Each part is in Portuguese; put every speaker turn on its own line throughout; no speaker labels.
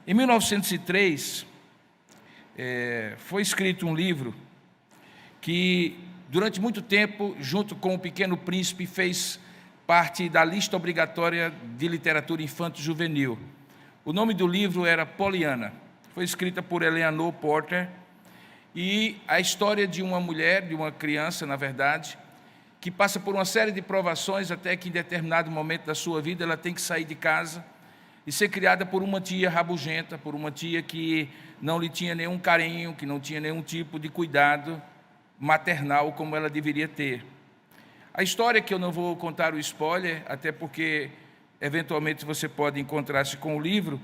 Em 1903, foi escrito um livro que, durante muito tempo, junto com O Pequeno Príncipe, fez parte da lista obrigatória de literatura infanto-juvenil. O nome do livro era Pollyanna. Foi escrita por Eleanor Porter, e a história de uma mulher, de uma criança, na verdade, que passa por uma série de provações até que, em determinado momento da sua vida, ela tem que sair de casa e ser criada por uma tia rabugenta, por uma tia que não lhe tinha nenhum carinho, que não tinha nenhum tipo de cuidado maternal como ela deveria ter. A história, que eu não vou contar o spoiler, até porque eventualmente você pode encontrar-se com o livro,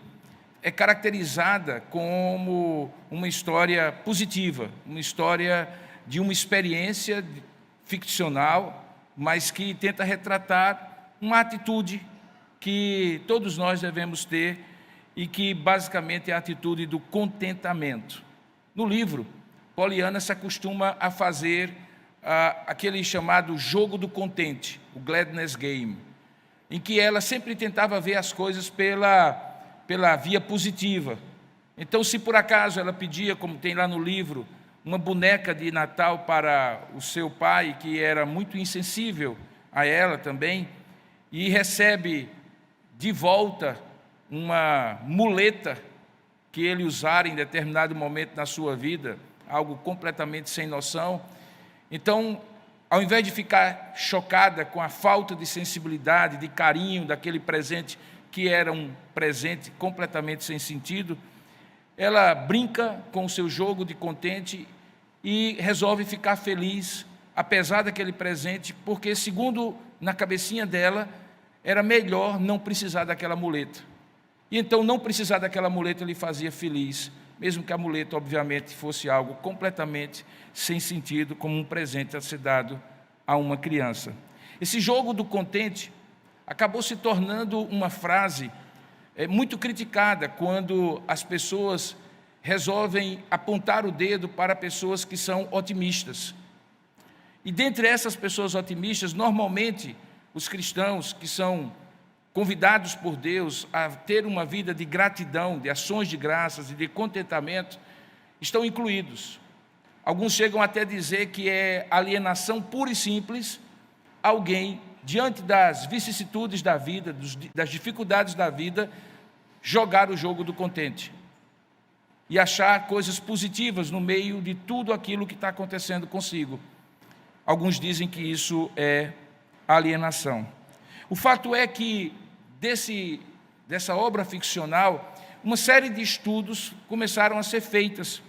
é caracterizada como uma história positiva, uma história de uma experiência ficcional, mas que tenta retratar uma atitude que todos nós devemos ter e que basicamente é a atitude do contentamento. No livro, Pollyanna se acostuma a fazer aquele chamado jogo do contente, o Gladness Game, em que ela sempre tentava ver as coisas pela via positiva. Então, se por acaso ela pedia, como tem lá no livro, uma boneca de Natal para o seu pai, que era muito insensível a ela também, e recebe de volta uma muleta que ele usara em determinado momento na sua vida, algo completamente sem noção. Então, ao invés de ficar chocada com a falta de sensibilidade, de carinho daquele presente, que era um presente completamente sem sentido, ela brinca com o seu jogo de contente e resolve ficar feliz, apesar daquele presente, porque, segundo na cabecinha dela, era melhor não precisar daquela muleta. E então não precisar daquela muleta lhe fazia feliz, mesmo que a muleta, obviamente, fosse algo completamente sem sentido, como um presente a ser dado a uma criança. Esse jogo do contente acabou se tornando uma frase muito criticada quando as pessoas resolvem apontar o dedo para pessoas que são otimistas. E dentre essas pessoas otimistas, normalmente, os cristãos que são convidados por Deus a ter uma vida de gratidão, de ações de graças e de contentamento, estão incluídos. Alguns chegam até a dizer que é alienação pura e simples alguém, diante das vicissitudes da vida, das dificuldades da vida, jogar o jogo do contente e achar coisas positivas no meio de tudo aquilo que está acontecendo consigo. Alguns dizem que isso é alienação. O fato é que dessa obra ficcional, uma série de estudos começaram a ser feitas.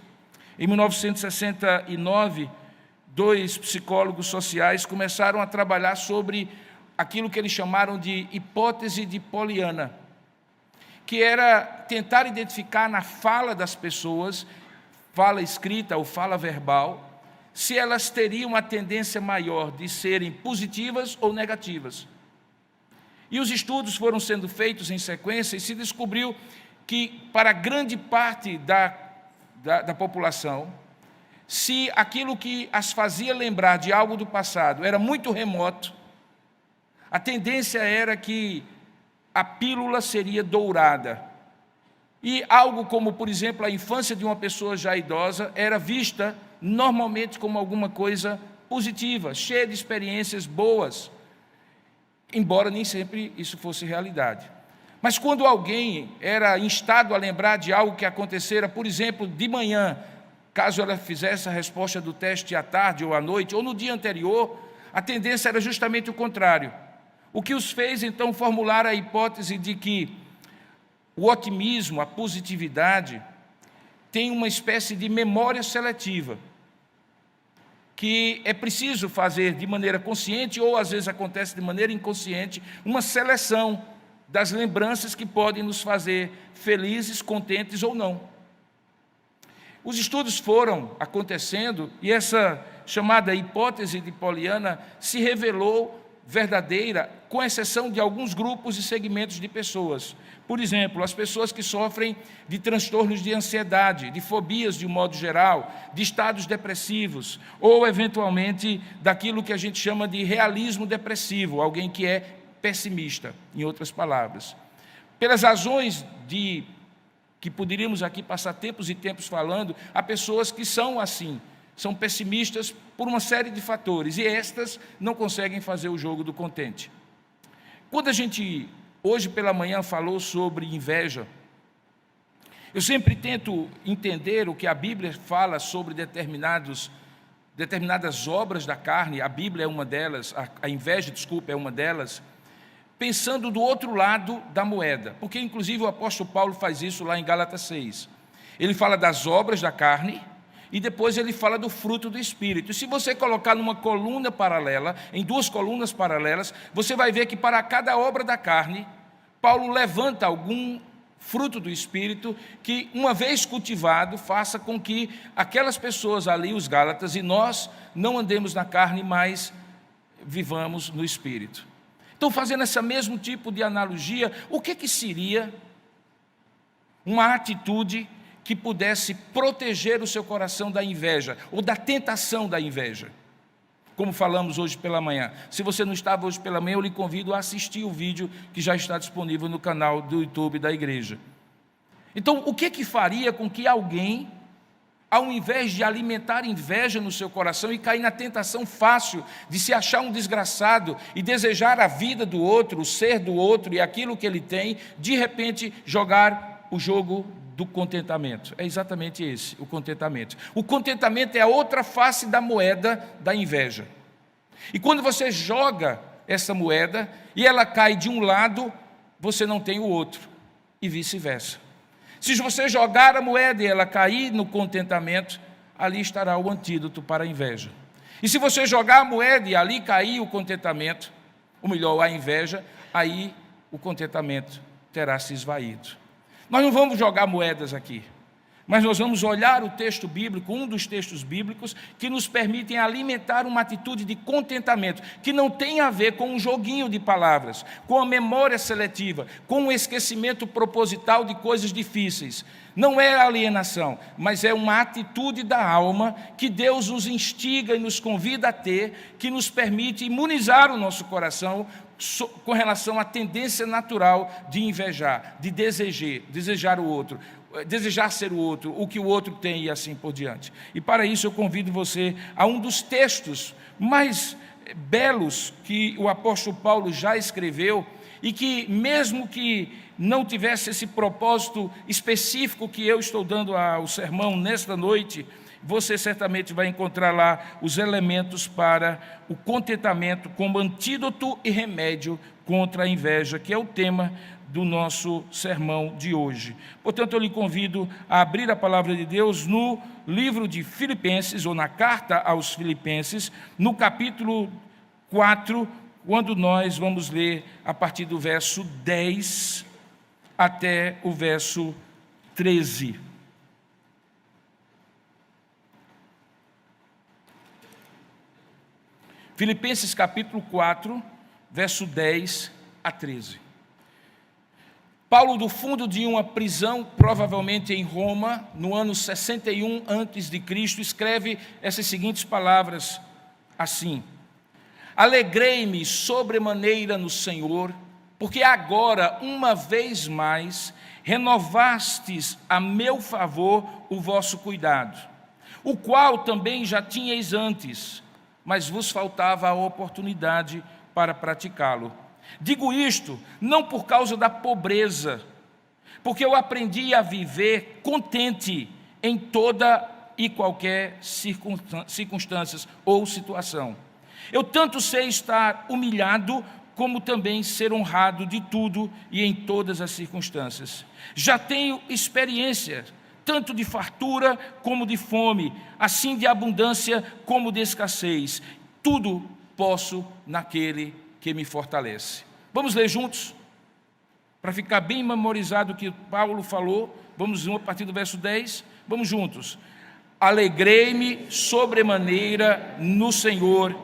Em 1969, 2 psicólogos sociais começaram a trabalhar sobre aquilo que eles chamaram de hipótese de Pollyanna, que era tentar identificar na fala das pessoas, fala escrita ou fala verbal, se elas teriam uma tendência maior de serem positivas ou negativas. E os estudos foram sendo feitos em sequência e se descobriu que, para grande parte da população, se aquilo que as fazia lembrar de algo do passado era muito remoto, a tendência era que a pílula seria dourada. E algo como, por exemplo, a infância de uma pessoa já idosa era vista normalmente como alguma coisa positiva, cheia de experiências boas, embora nem sempre isso fosse realidade. Mas quando alguém era instado a lembrar de algo que acontecera, por exemplo, de manhã, caso ela fizesse a resposta do teste à tarde ou à noite, ou no dia anterior, a tendência era justamente o contrário. O que os fez, então, formular a hipótese de que o otimismo, a positividade, tem uma espécie de memória seletiva, que é preciso fazer de maneira consciente, ou às vezes acontece de maneira inconsciente, uma seleção das lembranças que podem nos fazer felizes, contentes ou não. Os estudos foram acontecendo e essa chamada hipótese de Pollyanna se revelou verdadeira, com exceção de alguns grupos e segmentos de pessoas. Por exemplo, as pessoas que sofrem de transtornos de ansiedade, de fobias de um modo geral, de estados depressivos, ou eventualmente daquilo que a gente chama de realismo depressivo, alguém que é pessimista, em outras palavras. Pelas razões de que poderíamos aqui passar tempos e tempos falando, há pessoas que são assim, são pessimistas por uma série de fatores, e estas não conseguem fazer o jogo do contente. Quando a gente, hoje pela manhã, falou sobre inveja, eu sempre tento entender o que a Bíblia fala sobre determinadas obras da carne, a Bíblia é uma delas, a inveja, é uma delas, pensando do outro lado da moeda, porque inclusive o apóstolo Paulo faz isso lá em Gálatas 6. Ele fala das obras da carne e depois ele fala do fruto do Espírito. E se você colocar numa coluna paralela, em duas colunas paralelas, você vai ver que para cada obra da carne, Paulo levanta algum fruto do Espírito que, uma vez cultivado, faça com que aquelas pessoas ali, os Gálatas, e nós não andemos na carne, mas vivamos no Espírito. Então, fazendo esse mesmo tipo de analogia, o que seria uma atitude que pudesse proteger o seu coração da inveja, ou da tentação da inveja? Como falamos hoje pela manhã. Se você não estava hoje pela manhã, eu lhe convido a assistir o vídeo que já está disponível no canal do YouTube da igreja. Então, o que faria com que alguém, ao invés de alimentar inveja no seu coração e cair na tentação fácil de se achar um desgraçado e desejar a vida do outro, o ser do outro e aquilo que ele tem, de repente jogar o jogo do contentamento? É exatamente esse, o contentamento. O contentamento é a outra face da moeda da inveja. E quando você joga essa moeda e ela cai de um lado, você não tem o outro, e vice-versa. Se você jogar a moeda e ela cair no contentamento, ali estará o antídoto para a inveja. E se você jogar a moeda e ali cair o contentamento, ou melhor, a inveja, aí o contentamento terá se esvaído. Nós não vamos jogar moedas aqui, mas nós vamos olhar o texto bíblico, um dos textos bíblicos, que nos permitem alimentar uma atitude de contentamento, que não tem a ver com um joguinho de palavras, com a memória seletiva, com o esquecimento proposital de coisas difíceis. Não é alienação, mas é uma atitude da alma que Deus nos instiga e nos convida a ter, que nos permite imunizar o nosso coração com relação à tendência natural de invejar, de desejar o outro, desejar ser o outro, o que o outro tem e assim por diante. E para isso eu convido você a um dos textos mais belos que o apóstolo Paulo já escreveu e que, mesmo que não tivesse esse propósito específico que eu estou dando ao sermão nesta noite, você certamente vai encontrar lá os elementos para o contentamento como antídoto e remédio contra a inveja, que é o tema do nosso sermão de hoje. Portanto, eu lhe convido a abrir a palavra de Deus no livro de Filipenses, ou na carta aos Filipenses, no capítulo 4, quando nós vamos ler a partir do verso 10 até o verso 13. Filipenses capítulo 4, verso 10 a 13. Paulo, do fundo de uma prisão, provavelmente em Roma, no ano 61 a.C., escreve essas seguintes palavras assim: Alegrei-me sobremaneira no Senhor, porque agora, uma vez mais, renovastes a meu favor o vosso cuidado, o qual também já tinhais antes, mas vos faltava a oportunidade para praticá-lo. Digo isto não por causa da pobreza, porque eu aprendi a viver contente em toda e qualquer circunstância ou situação. Eu tanto sei estar humilhado, como também ser honrado de tudo e em todas as circunstâncias. Já tenho experiência, tanto de fartura como de fome, assim de abundância como de escassez. Tudo posso naquele que me fortalece. Vamos ler juntos? Para ficar bem memorizado o que Paulo falou, vamos a partir do verso 10, vamos juntos. Alegrei-me sobremaneira no Senhor,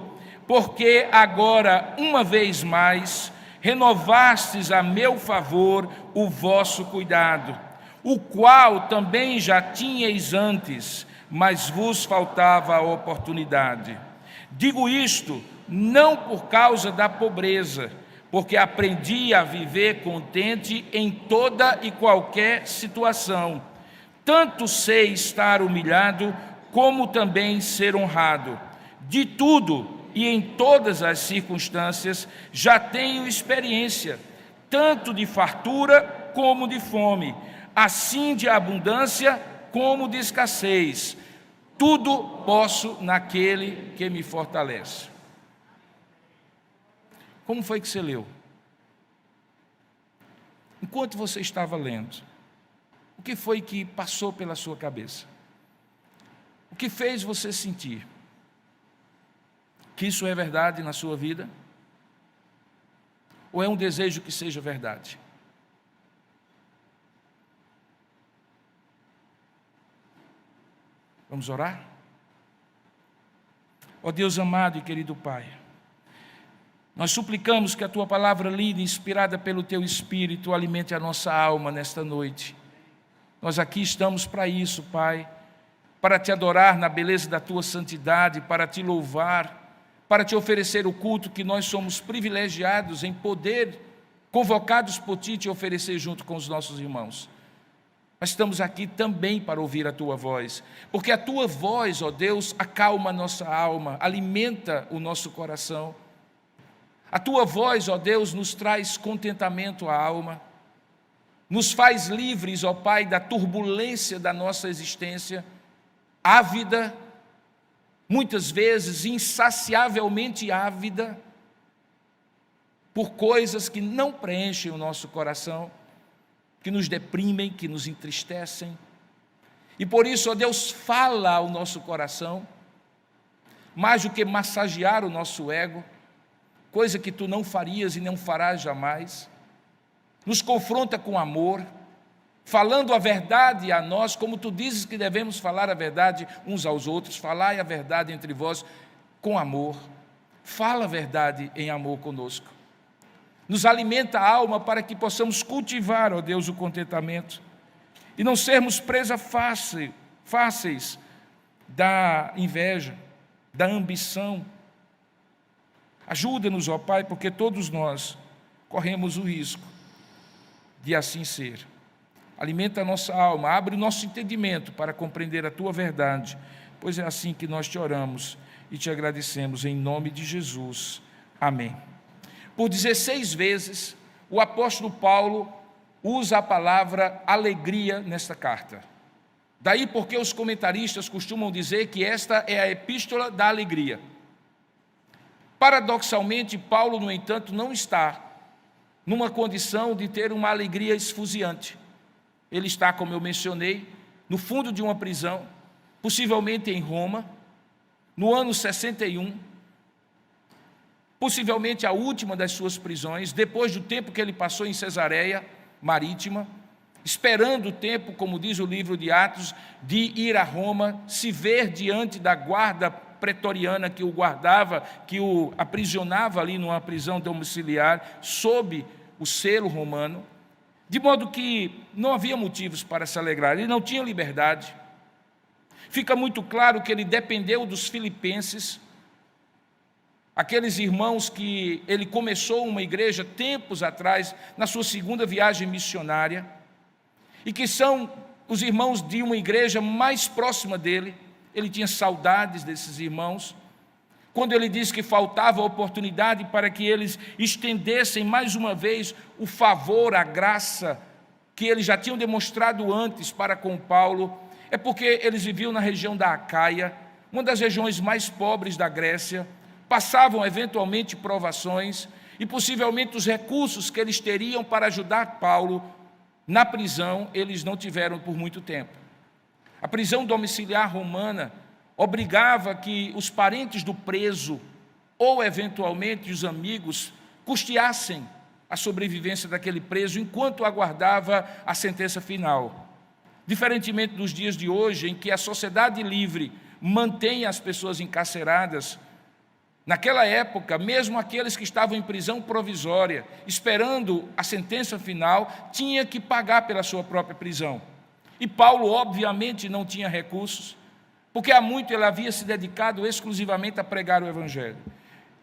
porque agora, uma vez mais, renovastes a meu favor o vosso cuidado, o qual também já tinhais antes, mas vos faltava a oportunidade. Digo isto não por causa da pobreza, porque aprendi a viver contente em toda e qualquer situação. Tanto sei estar humilhado, como também ser honrado. De tudo e em todas as circunstâncias já tenho experiência, tanto de fartura como de fome, assim de abundância como de escassez. Tudo posso naquele que me fortalece. Como foi que você leu? Enquanto você estava lendo, o que foi que passou pela sua cabeça? O que fez você sentir que isso é verdade na sua vida? Ou é um desejo que seja verdade? Vamos orar? Ó Deus amado e querido Pai, nós suplicamos que a Tua palavra lida, inspirada pelo Teu Espírito, alimente a nossa alma nesta noite. Nós aqui estamos para isso, Pai, para Te adorar na beleza da Tua santidade, para Te louvar, para Te oferecer o culto que nós somos privilegiados em poder, convocados por Ti, Te oferecer junto com os nossos irmãos. Mas estamos aqui também para ouvir a Tua voz, porque a Tua voz, ó Deus, acalma a nossa alma, alimenta o nosso coração. A Tua voz, ó Deus, nos traz contentamento à alma, nos faz livres, ó Pai, da turbulência da nossa existência, ávida, muitas vezes insaciavelmente ávida, por coisas que não preenchem o nosso coração, que nos deprimem, que nos entristecem. E por isso, ó Deus, fala ao nosso coração, mais do que massagear o nosso ego, coisa que Tu não farias e não farás jamais. Nos confronta com amor, falando a verdade a nós, como Tu dizes que devemos falar a verdade uns aos outros, falai a verdade entre vós com amor. Fala a verdade em amor conosco. Nos alimenta a alma para que possamos cultivar, ó Deus, o contentamento e não sermos presa fáceis da inveja, da ambição. Ajuda-nos, ó Pai, porque todos nós corremos o risco de assim ser. Alimenta a nossa alma, abre o nosso entendimento para compreender a Tua verdade, pois é assim que nós Te oramos e Te agradecemos em nome de Jesus. Amém. Por 16 vezes, o apóstolo Paulo usa a palavra alegria nesta carta. Daí porque os comentaristas costumam dizer que esta é a epístola da alegria. Paradoxalmente, Paulo, no entanto, não está numa condição de ter uma alegria esfuziante. Ele está, como eu mencionei, no fundo de uma prisão, possivelmente em Roma, no ano 61, possivelmente a última das suas prisões, depois do tempo que ele passou em Cesareia Marítima, esperando o tempo, como diz o livro de Atos, de ir a Roma, se ver diante da guarda pretoriana que o guardava, que o aprisionava ali numa prisão domiciliar, sob o selo romano, de modo que não havia motivos para se alegrar, ele não tinha liberdade. Fica muito claro que ele dependeu dos filipenses, aqueles irmãos que ele começou uma igreja tempos atrás, na sua segunda viagem missionária, e que são os irmãos de uma igreja mais próxima dele. Ele tinha saudades desses irmãos. Quando ele disse que faltava oportunidade para que eles estendessem mais uma vez o favor, a graça que eles já tinham demonstrado antes para com Paulo, é porque eles viviam na região da Acaia, uma das regiões mais pobres da Grécia, passavam eventualmente provações e possivelmente os recursos que eles teriam para ajudar Paulo na prisão, eles não tiveram por muito tempo. A prisão domiciliar romana obrigava que os parentes do preso ou eventualmente os amigos custeassem a sobrevivência daquele preso enquanto aguardava a sentença final. Diferentemente dos dias de hoje, em que a sociedade livre mantém as pessoas encarceradas, naquela época, mesmo aqueles que estavam em prisão provisória, esperando a sentença final, tinha que pagar pela sua própria prisão. E Paulo, obviamente, não tinha recursos, porque há muito ele havia se dedicado exclusivamente a pregar o Evangelho.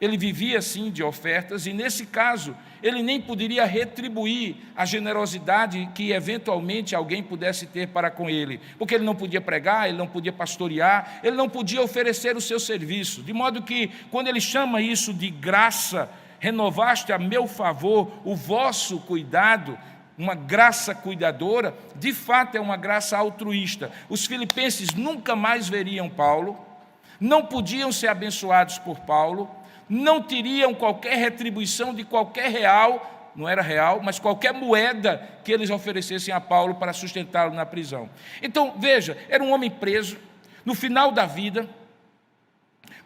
Ele vivia assim de ofertas, e nesse caso, ele nem poderia retribuir a generosidade que eventualmente alguém pudesse ter para com ele, porque ele não podia pregar, ele não podia pastorear, ele não podia oferecer o seu serviço. De modo que, quando ele chama isso de graça, renovaste a meu favor o vosso cuidado, uma graça cuidadora, de fato é uma graça altruísta. Os filipenses nunca mais veriam Paulo, não podiam ser abençoados por Paulo, não teriam qualquer retribuição de qualquer real, não era real, mas qualquer moeda que eles oferecessem a Paulo para sustentá-lo na prisão. Então, veja, era um homem preso, no final da vida,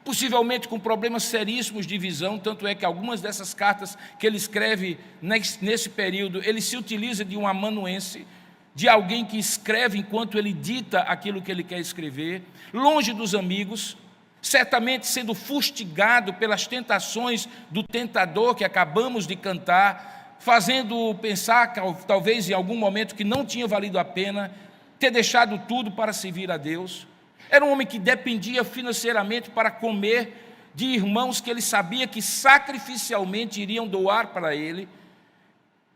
possivelmente com problemas seríssimos de visão, tanto é que algumas dessas cartas que ele escreve nesse período, ele se utiliza de um amanuense, de alguém que escreve enquanto ele dita aquilo que ele quer escrever, longe dos amigos, certamente sendo fustigado pelas tentações do tentador que acabamos de cantar, fazendo pensar, talvez em algum momento, que não tinha valido a pena ter deixado tudo para servir a Deus. Era um homem que dependia financeiramente para comer de irmãos que ele sabia que sacrificialmente iriam doar para ele,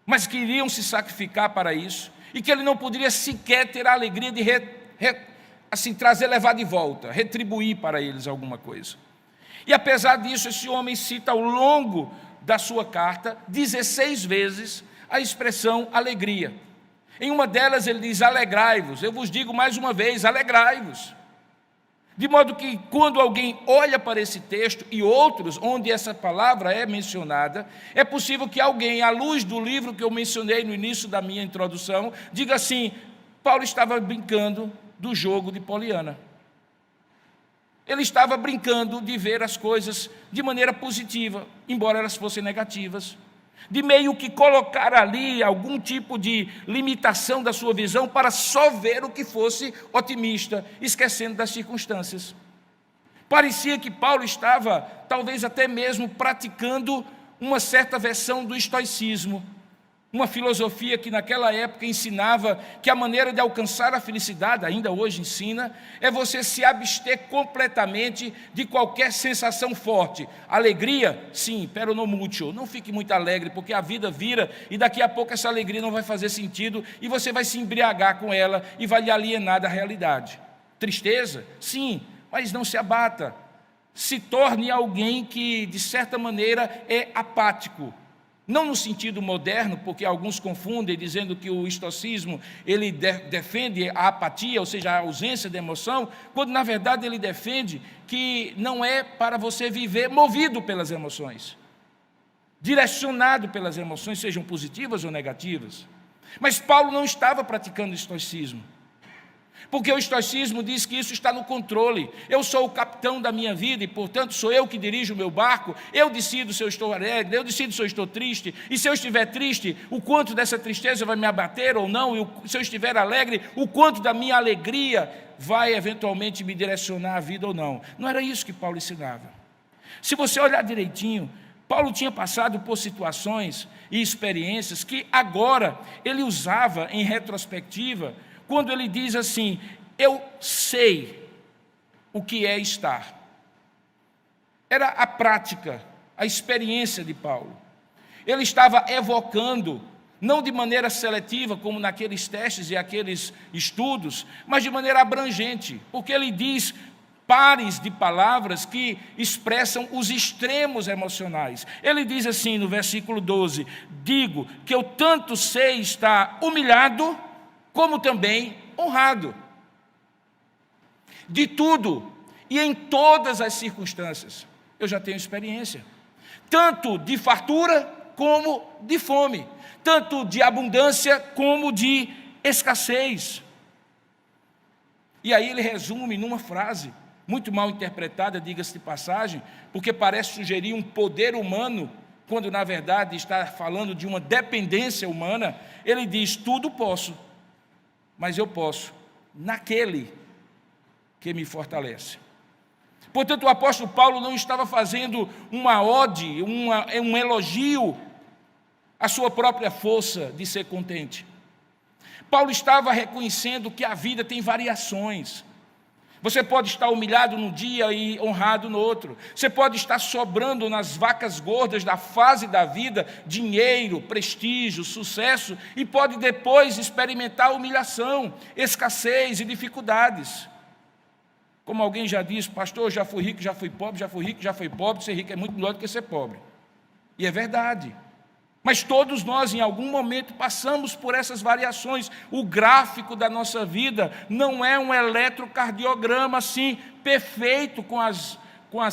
mas que iriam se sacrificar para isso, e que ele não poderia sequer ter a alegria de levar de volta, retribuir para eles alguma coisa. E apesar disso, esse homem cita ao longo da sua carta 16 vezes a expressão alegria. Em uma delas ele diz: alegrai-vos. Eu vos digo mais uma vez, alegrai-vos. De modo que quando alguém olha para esse texto e outros onde essa palavra é mencionada, é possível que alguém, à luz do livro que eu mencionei no início da minha introdução, diga assim: Paulo estava brincando do jogo de Poliana. Ele estava brincando de ver as coisas de maneira positiva, embora elas fossem negativas, de meio que colocar ali algum tipo de limitação da sua visão para só ver o que fosse otimista, esquecendo das circunstâncias. Parecia que Paulo estava, talvez até mesmo, praticando uma certa versão do estoicismo, uma filosofia que naquela época ensinava que a maneira de alcançar a felicidade, ainda hoje ensina, é você se abster completamente de qualquer sensação forte. Alegria, sim, pero no mucho. Não fique muito alegre, porque a vida vira e daqui a pouco essa alegria não vai fazer sentido e você vai se embriagar com ela e vai lhe alienar da realidade. Tristeza, sim, mas não se abata. Se torne alguém que, de certa maneira, é apático. Não no sentido moderno, porque alguns confundem dizendo que o estoicismo ele defende a apatia, ou seja, a ausência de emoção, quando na verdade ele defende que não é para você viver movido pelas emoções, direcionado pelas emoções, sejam positivas ou negativas. Mas Paulo não estava praticando estoicismo, porque o estoicismo diz que isso está no controle. Eu sou o capitão da minha vida e, portanto, sou eu que dirijo o meu barco. Eu decido se eu estou alegre, eu decido se eu estou triste. E se eu estiver triste, o quanto dessa tristeza vai me abater ou não. E se eu estiver alegre, o quanto da minha alegria vai eventualmente me direcionar a vida ou não. Não era isso que Paulo ensinava. Se você olhar direitinho, Paulo tinha passado por situações e experiências que agora ele usava em retrospectiva, quando ele diz assim: eu sei o que é estar. Era a prática, a experiência de Paulo. Ele estava evocando, não de maneira seletiva, como naqueles testes e aqueles estudos, mas de maneira abrangente, porque ele diz pares de palavras que expressam os extremos emocionais. Ele diz assim no versículo 12: digo que eu tanto sei estar humilhado, como também honrado, de tudo e em todas as circunstâncias. Eu já tenho experiência, tanto de fartura como de fome, tanto de abundância como de escassez. E aí ele resume numa frase, muito mal interpretada, diga-se de passagem, porque parece sugerir um poder humano, quando na verdade está falando de uma dependência humana. Ele diz: tudo posso, mas eu posso naquele que me fortalece. Portanto, o apóstolo Paulo não estava fazendo uma ode, um elogio à sua própria força de ser contente. Paulo estava reconhecendo que a vida tem variações. Você pode estar humilhado num dia e honrado no outro. Você pode estar sobrando nas vacas gordas da fase da vida, dinheiro, prestígio, sucesso, e pode depois experimentar humilhação, escassez e dificuldades. Como alguém já disse, pastor, eu já fui rico, já fui pobre, já fui rico, já fui pobre, ser rico é muito melhor do que ser pobre. E é verdade. Mas todos nós, em algum momento, passamos por essas variações. O gráfico da nossa vida não é um eletrocardiograma assim, perfeito, com as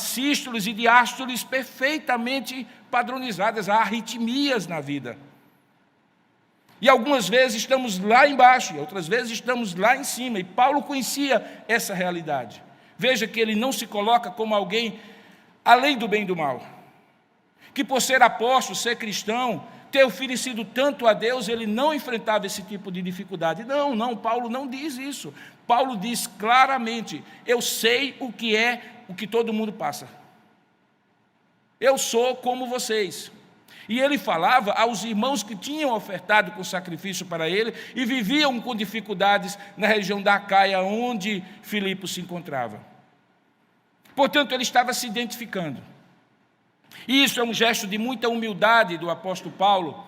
sístoles e diástoles perfeitamente padronizadas. Há arritmias na vida. E algumas vezes estamos lá embaixo, e outras vezes estamos lá em cima. E Paulo conhecia essa realidade. Veja que ele não se coloca como alguém além do bem e do mal. Que por ser apóstolo, ser cristão, ter oferecido tanto a Deus, ele não enfrentava esse tipo de dificuldade. Não, Paulo não diz isso. Paulo diz claramente, eu sei o que todo mundo passa. Eu sou como vocês. E ele falava aos irmãos que tinham ofertado com sacrifício para ele e viviam com dificuldades na região da Acaia, onde Filipe se encontrava. Portanto, ele estava se identificando. E isso é um gesto de muita humildade do apóstolo Paulo,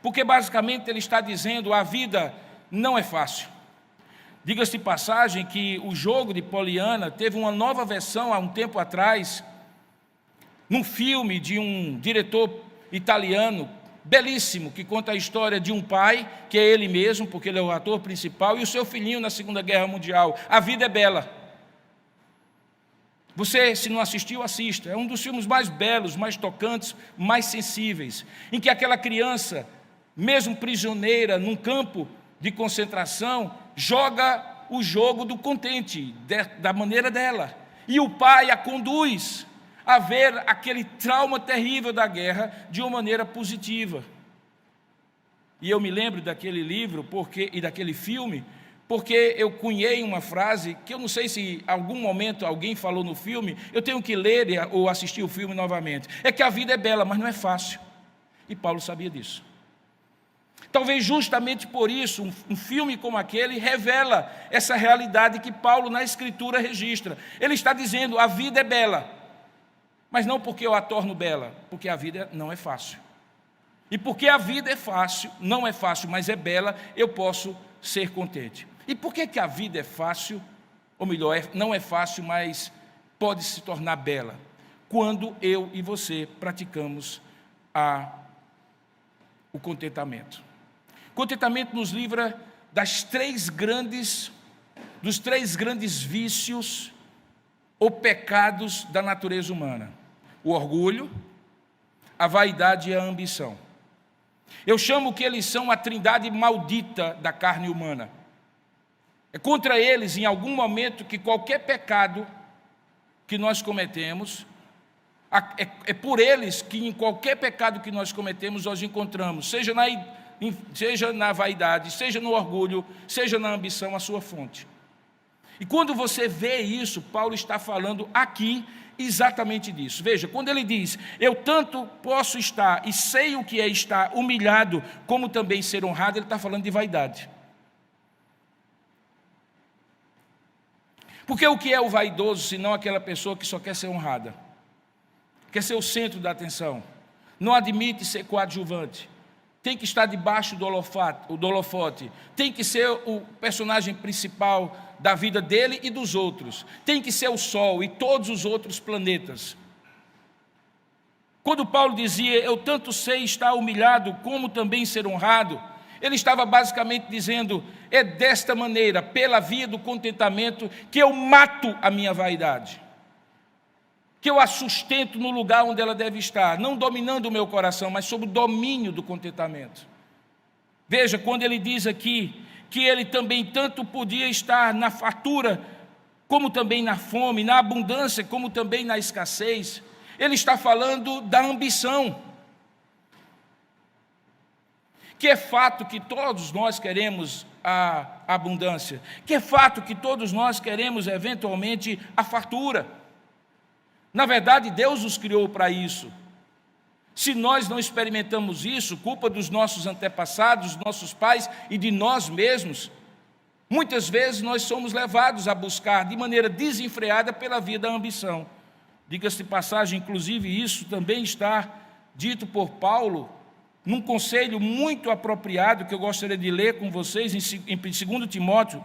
porque basicamente ele está dizendo, a vida não é fácil. Diga-se de passagem que o jogo de Poliana teve uma nova versão há um tempo atrás, num filme de um diretor italiano, belíssimo, que conta a história de um pai, que é ele mesmo, porque ele é o ator principal, e o seu filhinho na Segunda Guerra Mundial. A vida é bela. Você, se não assistiu, assista. É um dos filmes mais belos, mais tocantes, mais sensíveis, em que aquela criança, mesmo prisioneira num campo de concentração, joga o jogo do contente, da maneira dela. E o pai a conduz a ver aquele trauma terrível da guerra de uma maneira positiva. E eu me lembro daquele livro e daquele filme, porque eu cunhei uma frase que eu não sei se em algum momento alguém falou no filme, eu tenho que ler ou assistir o filme novamente. É que a vida é bela, mas não é fácil. E Paulo sabia disso. Talvez justamente por isso, um filme como aquele revela essa realidade que Paulo na Escritura registra. Ele está dizendo, a vida é bela, mas não porque eu a torno bela, porque a vida não é fácil. E porque a vida é fácil, não é fácil, mas é bela, eu posso ser contente. E por que a vida é fácil, ou melhor, não é fácil, mas pode se tornar bela? Quando eu e você praticamos o contentamento. Contentamento nos livra dos três grandes vícios ou pecados da natureza humana: o orgulho, a vaidade e a ambição. Eu chamo que eles são a trindade maldita da carne humana. É contra eles, em algum momento, que qualquer pecado que nós cometemos, é por eles que em qualquer pecado que nós cometemos, nós encontramos, seja na vaidade, seja no orgulho, seja na ambição, a sua fonte. E quando você vê isso, Paulo está falando aqui exatamente disso. Veja, quando ele diz, eu tanto posso estar, e sei o que é estar humilhado, como também ser honrado, ele está falando de vaidade. Porque o que é o vaidoso, senão aquela pessoa que só quer ser honrada? Quer ser o centro da atenção, não admite ser coadjuvante, tem que estar debaixo do holofote, tem que ser o personagem principal da vida dele e dos outros, tem que ser o Sol e todos os outros planetas. Quando Paulo dizia, eu tanto sei estar humilhado, como também ser honrado, ele estava basicamente dizendo, é desta maneira, pela via do contentamento, que eu mato a minha vaidade, que eu a sustento no lugar onde ela deve estar, não dominando o meu coração, mas sob o domínio do contentamento. Veja, quando ele diz aqui, que ele também tanto podia estar na fartura, como também na fome, na abundância, como também na escassez, ele está falando da ambição. Que é fato que todos nós queremos a abundância, que é fato que todos nós queremos eventualmente a fartura. Na verdade, Deus nos criou para isso. Se nós não experimentamos isso, culpa dos nossos antepassados, dos nossos pais e de nós mesmos, Muitas vezes nós somos levados a buscar de maneira desenfreada pela via da ambição. Diga-se de passagem, inclusive isso também está dito por Paulo num conselho muito apropriado que eu gostaria de ler com vocês em 1 Timóteo,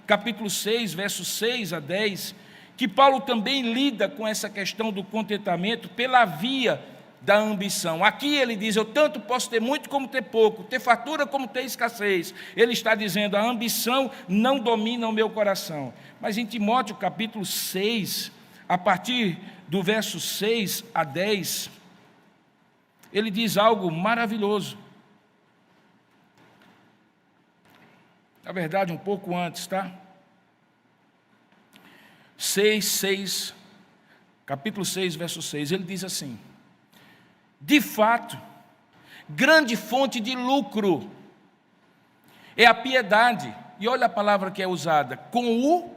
capítulo 6, versos 6 a 10, que Paulo também lida com essa questão do contentamento pela via da ambição. Aqui ele diz: eu tanto posso ter muito como ter pouco, ter fartura como ter escassez. Ele está dizendo: a ambição não domina o meu coração. Mas em Timóteo capítulo 6, a partir do verso 6 a 10, ele diz algo maravilhoso. Na verdade, um pouco antes, tá? Capítulo 6, verso 6, ele diz assim: de fato, grande fonte de lucro é a piedade, e olha a palavra que é usada, com o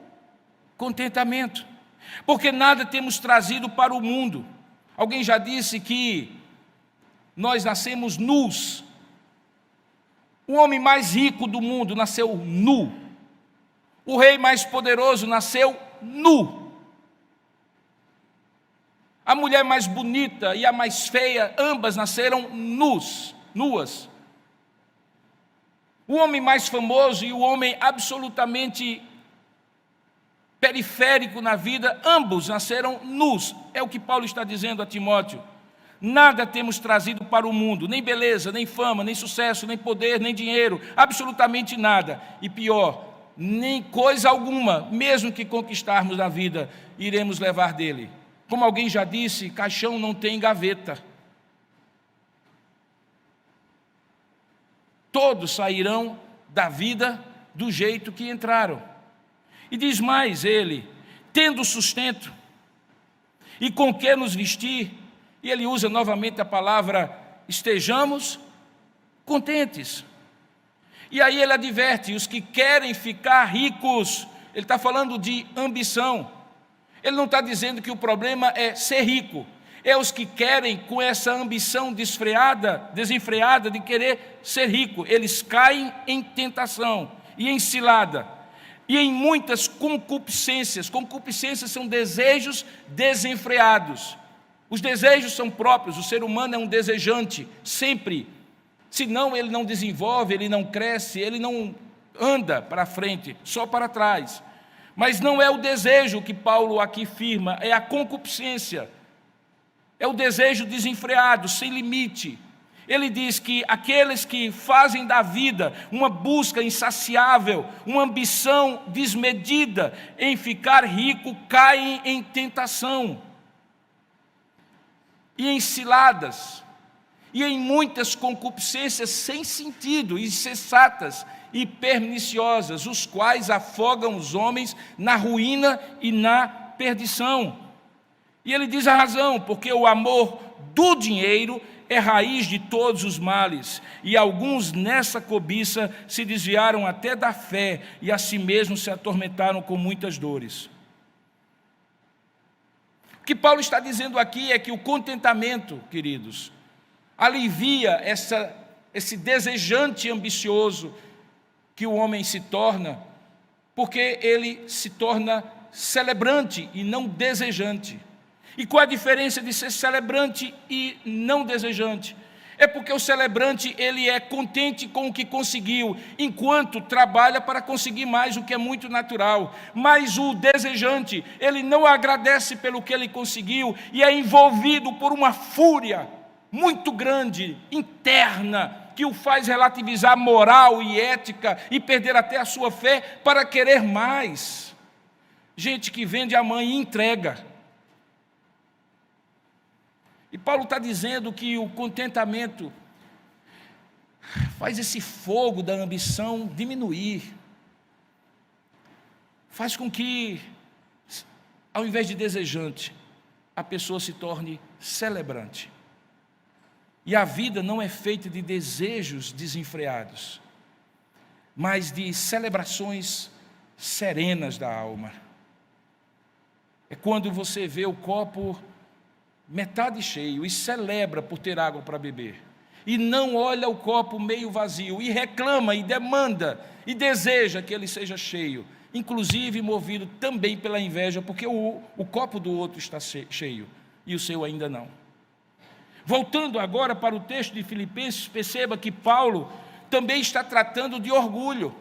contentamento, porque nada temos trazido para o mundo. Alguém já disse que nós nascemos nus. O homem mais rico do mundo nasceu nu. O rei mais poderoso nasceu nu. A mulher mais bonita e a mais feia, ambas nasceram nuas. O homem mais famoso e o homem absolutamente periférico na vida, ambos nasceram nus. É o que Paulo está dizendo a Timóteo. Nada temos trazido para o mundo, nem beleza, nem fama, nem sucesso, nem poder, nem dinheiro, absolutamente nada. E pior, nem coisa alguma, mesmo que conquistarmos na vida, iremos levar dele. Como alguém já disse, caixão não tem gaveta. Todos sairão da vida do jeito que entraram. E diz mais ele: tendo sustento e com que nos vestir. E ele usa novamente a palavra estejamos contentes. E aí ele adverte os que querem ficar ricos. Ele está falando de ambição. Ele não está dizendo que o problema é ser rico. É os que querem, com essa ambição desenfreada de querer ser rico. Eles caem em tentação e em cilada. E em muitas concupiscências. Concupiscências são desejos desenfreados. Os desejos são próprios, o ser humano é um desejante, sempre. Senão ele não desenvolve, ele não cresce, ele não anda para frente, só para trás. Mas não é o desejo que Paulo aqui firma, é a concupiscência. É o desejo desenfreado, sem limite. Ele diz que aqueles que fazem da vida uma busca insaciável, uma ambição desmedida em ficar rico, caem em tentação. E em ciladas, e em muitas concupiscências sem sentido, insensatas e perniciosas, os quais afogam os homens na ruína e na perdição. E ele diz a razão: porque o amor do dinheiro é raiz de todos os males, e alguns nessa cobiça se desviaram até da fé, e a si mesmos se atormentaram com muitas dores. O que Paulo está dizendo aqui é que o contentamento, queridos, alivia esse desejante ambicioso que o homem se torna, porque ele se torna celebrante e não desejante. E qual a diferença de ser celebrante e não desejante? É porque o celebrante, ele é contente com o que conseguiu, enquanto trabalha para conseguir mais, o que é muito natural. Mas o desejante, ele não agradece pelo que ele conseguiu e é envolvido por uma fúria muito grande, interna, que o faz relativizar moral e ética e perder até a sua fé para querer mais. Gente que vende a mãe e entrega. E Paulo está dizendo que o contentamento faz esse fogo da ambição diminuir. Faz com que, ao invés de desejante, a pessoa se torne celebrante. E a vida não é feita de desejos desenfreados, mas de celebrações serenas da alma. É quando você vê o copo metade cheio e celebra por ter água para beber, e não olha o copo meio vazio e reclama e demanda e deseja que ele seja cheio, inclusive movido também pela inveja, porque o copo do outro está cheio e o seu ainda não. Voltando agora para o texto de Filipenses, perceba que Paulo também está tratando de orgulho.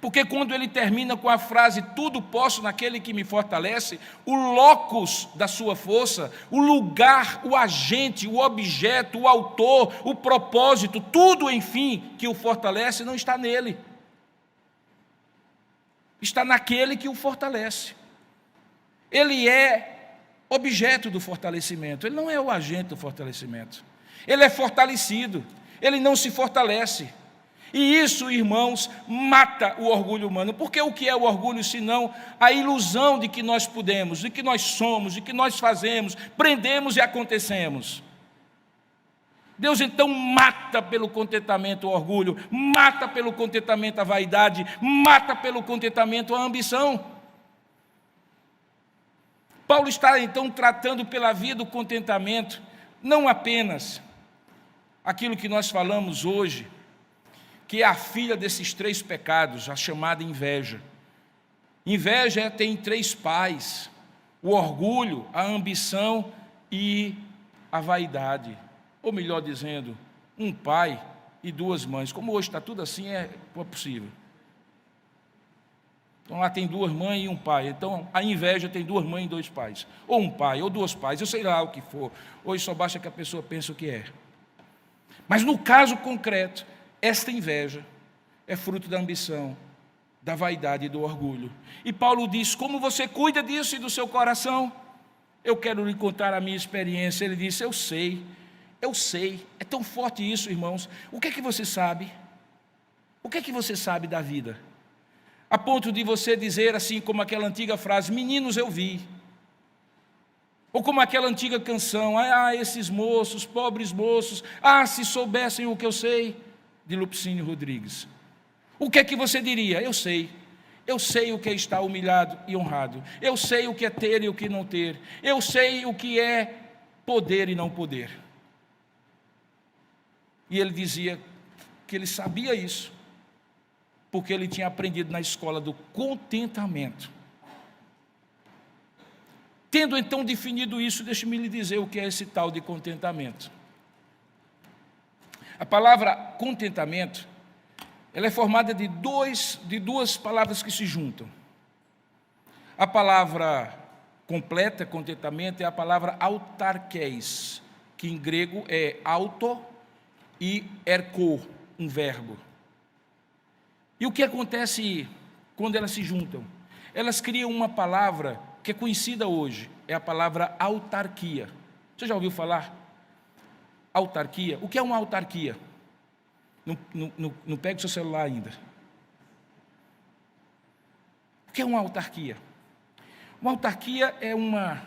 Porque quando ele termina com a frase, tudo posso naquele que me fortalece, o locus da sua força, o lugar, o agente, o objeto, o autor, o propósito, tudo, enfim, que o fortalece, não está nele. Está naquele que o fortalece. Ele é objeto do fortalecimento, ele não é o agente do fortalecimento. Ele é fortalecido, ele não se fortalece. E isso, irmãos, mata o orgulho humano. Porque o que é o orgulho, senão a ilusão de que nós podemos, de que nós somos, de que nós fazemos, prendemos e acontecemos. Deus então mata pelo contentamento o orgulho, mata pelo contentamento a vaidade, mata pelo contentamento a ambição. Paulo está então tratando pela via do contentamento, não apenas aquilo que nós falamos hoje, que é a filha desses 3 pecados, a chamada inveja. Inveja tem 3 pais: o orgulho, a ambição e a vaidade. Ou melhor dizendo, um pai e 2 mães. Como hoje está tudo assim, é possível. Então lá tem 2 mães e um pai. Então a inveja tem 2 mães e 2 pais. Ou um pai, ou 2 pais, eu sei lá o que for. Hoje só basta que a pessoa pense o que é. Mas no caso concreto, esta inveja é fruto da ambição, da vaidade e do orgulho. E Paulo diz, como você cuida disso e do seu coração? Eu quero lhe contar a minha experiência. Ele disse, eu sei. É tão forte isso, irmãos. O que é que você sabe? O que é que você sabe da vida? A ponto de você dizer assim, como aquela antiga frase, meninos eu vi. Ou como aquela antiga canção, esses moços, pobres moços, se soubessem o que eu sei, de Lupicínio Rodrigues. O que é que você diria? Eu sei o que é estar humilhado e honrado, eu sei o que é ter e o que não ter, eu sei o que é poder e não poder. E ele dizia que ele sabia isso, porque ele tinha aprendido na escola do contentamento. Tendo então definido isso, deixe-me lhe dizer o que é esse tal de contentamento. A palavra contentamento, ela é formada de duas palavras que se juntam. A palavra completa, contentamento, é a palavra autarkes, que em grego é auto e erko, um verbo. E o que acontece quando elas se juntam? Elas criam uma palavra que é conhecida hoje, é a palavra autarquia. Você já ouviu falar? Autarquia. O que é uma autarquia? Não pegue o seu celular ainda. O que é uma autarquia? Uma autarquia é uma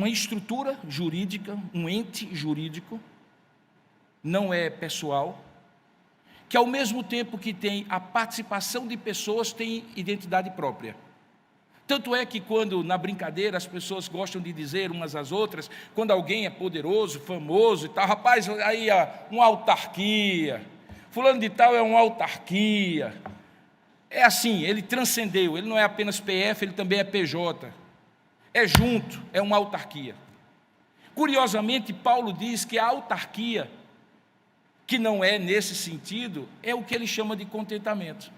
estrutura jurídica, um ente jurídico, não é pessoal, que ao mesmo tempo que tem a participação de pessoas, tem identidade própria. Tanto é que quando, na brincadeira, as pessoas gostam de dizer umas às outras, quando alguém é poderoso, famoso e tal, rapaz, aí uma autarquia, fulano de tal é uma autarquia. É assim, ele transcendeu, ele não é apenas PF, ele também é PJ. É junto, é uma autarquia. Curiosamente, Paulo diz que a autarquia, que não é nesse sentido, é o que ele chama de contentamento.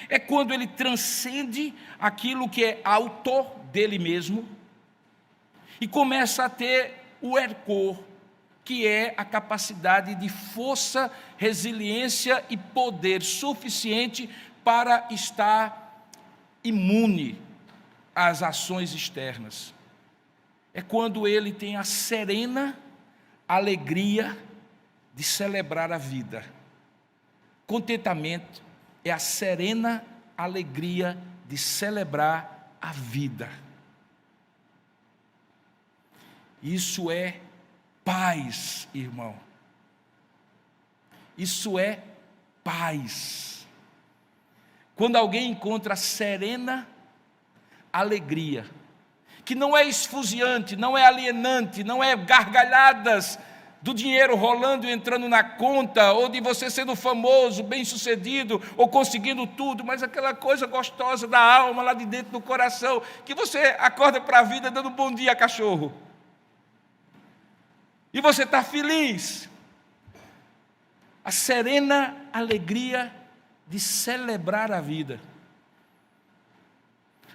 É quando ele transcende aquilo que é auto dele mesmo e começa a ter o ercor, que é a capacidade de força, resiliência e poder suficiente para estar imune às ações externas. É quando ele tem a serena alegria de celebrar a vida. Contentamento é a serena alegria de celebrar a vida. Isso é paz, irmão. Isso é paz. Quando alguém encontra serena alegria, que não é esfuziante, não é alienante, não é gargalhadas do dinheiro rolando e entrando na conta, ou de você sendo famoso, bem-sucedido, ou conseguindo tudo, mas aquela coisa gostosa da alma lá de dentro do coração, que você acorda para a vida dando bom dia a cachorro. E você está feliz. A serena alegria de celebrar a vida.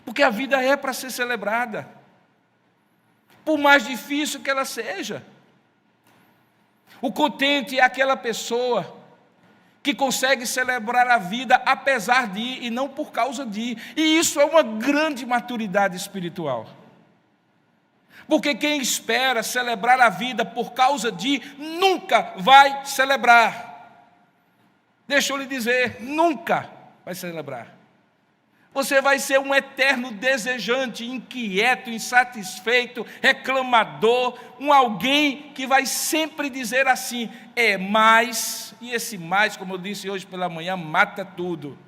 Porque a vida é para ser celebrada. Por mais difícil que ela seja. O contente é aquela pessoa que consegue celebrar a vida apesar de e não por causa de. E isso é uma grande maturidade espiritual. Porque quem espera celebrar a vida por causa de, nunca vai celebrar. Deixa eu lhe dizer, nunca vai celebrar. Você vai ser um eterno desejante, inquieto, insatisfeito, reclamador, alguém que vai sempre dizer assim, é mais, e esse mais, como eu disse hoje pela manhã, mata tudo.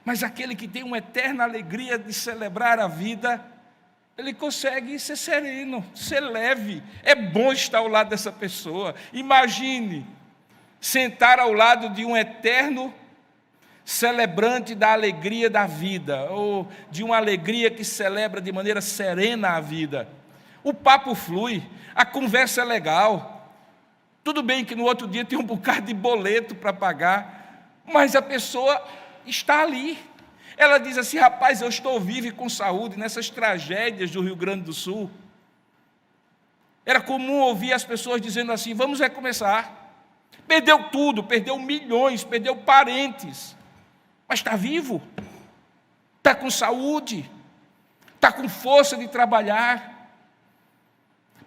Mas aquele que tem uma eterna alegria de celebrar a vida, ele consegue ser sereno, ser leve. É bom estar ao lado dessa pessoa. Imagine sentar ao lado de um eterno celebrante da alegria da vida, ou de uma alegria que celebra de maneira serena a vida. O papo flui, a conversa é legal. Tudo bem que no outro dia tem um bocado de boleto para pagar, mas a pessoa está ali. Ela diz assim, rapaz, eu estou vivo e com saúde nessas tragédias do Rio Grande do Sul. Era comum ouvir as pessoas dizendo assim, vamos recomeçar. Perdeu tudo, perdeu milhões, perdeu parentes. Mas está vivo, está com saúde, está com força de trabalhar.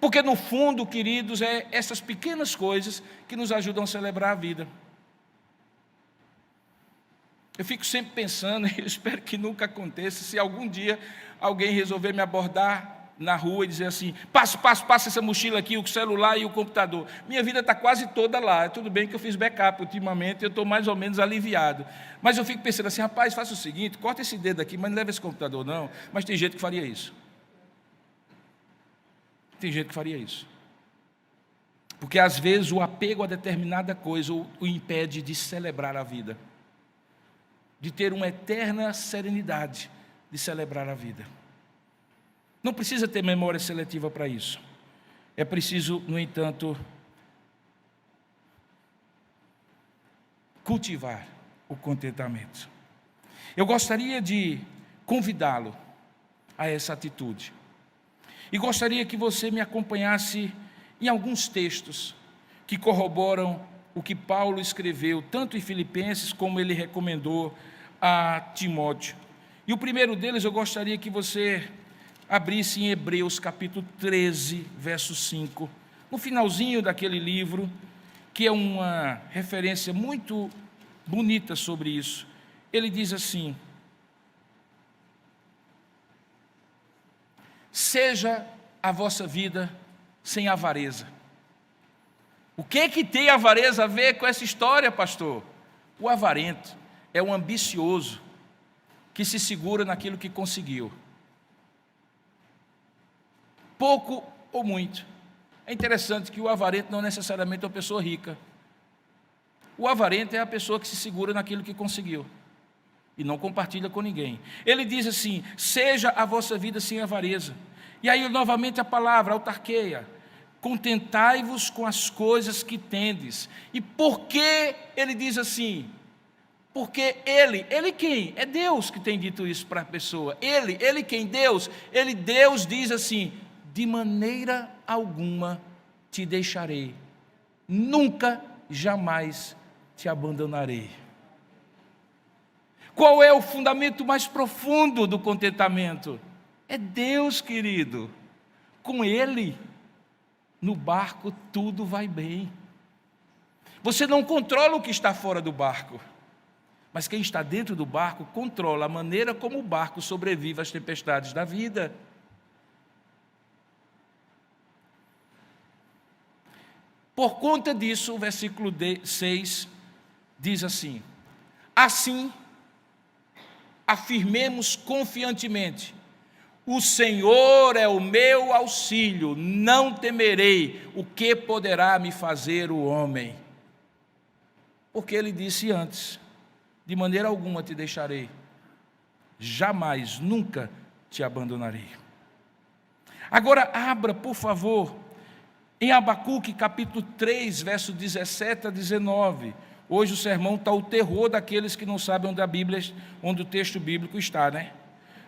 Porque no fundo, queridos, é essas pequenas coisas que nos ajudam a celebrar a vida. Eu fico sempre pensando, e eu espero que nunca aconteça, se algum dia alguém resolver me abordar na rua e dizer assim, passa essa mochila aqui, o celular e o computador. Minha vida está quase toda lá. Tudo bem que eu fiz backup ultimamente, eu estou mais ou menos aliviado. Mas eu fico pensando assim, rapaz, faça o seguinte, corta esse dedo aqui, mas não leva esse computador não. Mas tem gente que faria isso. Tem gente que faria isso. Porque às vezes o apego a determinada coisa o impede de celebrar a vida. De ter uma eterna serenidade de celebrar a vida. Não precisa ter memória seletiva para isso. É preciso, no entanto, cultivar o contentamento. Eu gostaria de convidá-lo a essa atitude. E gostaria que você me acompanhasse em alguns textos que corroboram o que Paulo escreveu, tanto em Filipenses como ele recomendou a Timóteo. E o primeiro deles eu gostaria que você abrisse em Hebreus capítulo 13, verso 5, no finalzinho daquele livro, que é uma referência muito bonita sobre isso. Ele diz assim, seja a vossa vida sem avareza. O que tem avareza a ver com essa história, pastor? O avarento é um ambicioso que se segura naquilo que conseguiu. Pouco ou muito. É interessante que o avarento não necessariamente é uma pessoa rica. O avarento é a pessoa que se segura naquilo que conseguiu e não compartilha com ninguém. Ele diz assim, seja a vossa vida sem avareza. E aí novamente a palavra, autarqueia, contentai-vos com as coisas que tendes. E por que ele diz assim? Porque ele quem? É Deus que tem dito isso para a pessoa. Ele quem? Deus. Deus diz assim, de maneira alguma te deixarei, nunca, jamais te abandonarei. Qual é o fundamento mais profundo do contentamento? É Deus, querido. Com Ele, no barco tudo vai bem. Você não controla o que está fora do barco, mas quem está dentro do barco controla a maneira como o barco sobrevive às tempestades da vida. Por conta disso, o versículo 6 diz assim, assim, afirmemos confiantemente, O Senhor é o meu auxílio, não temerei, o que poderá me fazer o homem? Porque ele disse antes, de maneira alguma te deixarei, jamais, nunca te abandonarei. Agora abra, por favor, em Abacuque capítulo 3, verso 17 a 19. Hoje o sermão está o terror daqueles que não sabem onde o texto bíblico está, né?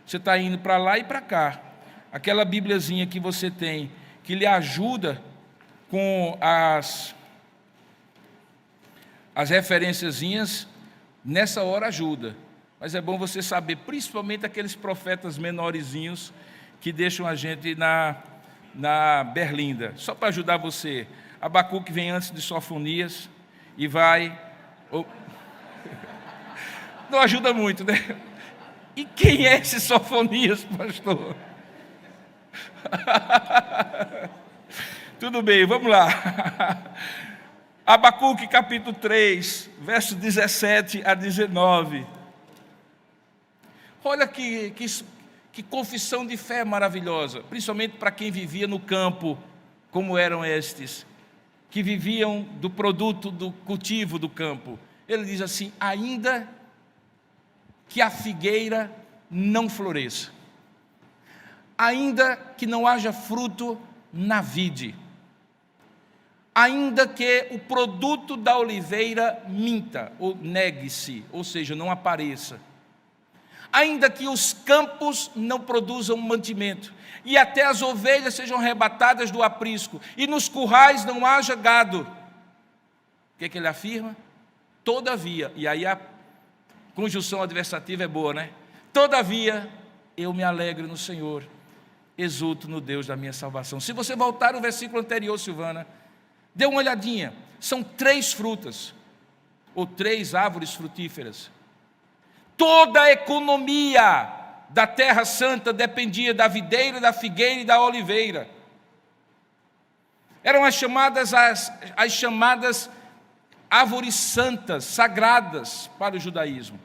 Você está indo para lá e para cá. Aquela bibliazinha que você tem, que lhe ajuda com as referenciazinhas, nessa hora ajuda. Mas é bom você saber, principalmente aqueles profetas menorzinhos que deixam a gente na berlinda. Só para ajudar você, Abacuque vem antes de Sofonias e vai... Não ajuda muito, né? E quem é esse Sofonias, pastor? Tudo bem, vamos lá. Abacuque capítulo 3, verso 17 a 19. Olha que confissão de fé maravilhosa, principalmente para quem vivia no campo, como eram estes, que viviam do produto do cultivo do campo. Ele diz assim: ainda que a figueira não floresça, ainda que não haja fruto na vide, ainda que o produto da oliveira minta, ou negue-se, ou seja, não apareça, ainda que os campos não produzam mantimento, e até as ovelhas sejam arrebatadas do aprisco, e nos currais não haja gado. O que é que ele afirma? Todavia, e aí a conjunção adversativa é boa, né? Todavia, eu me alegro no Senhor, exulto no Deus da minha salvação. Se você voltar no versículo anterior, Silvana, dê uma olhadinha, são 3 frutas, ou 3 árvores frutíferas. Toda a economia da Terra Santa dependia da videira, da figueira e da oliveira. Eram as chamadas árvores santas, sagradas para o judaísmo.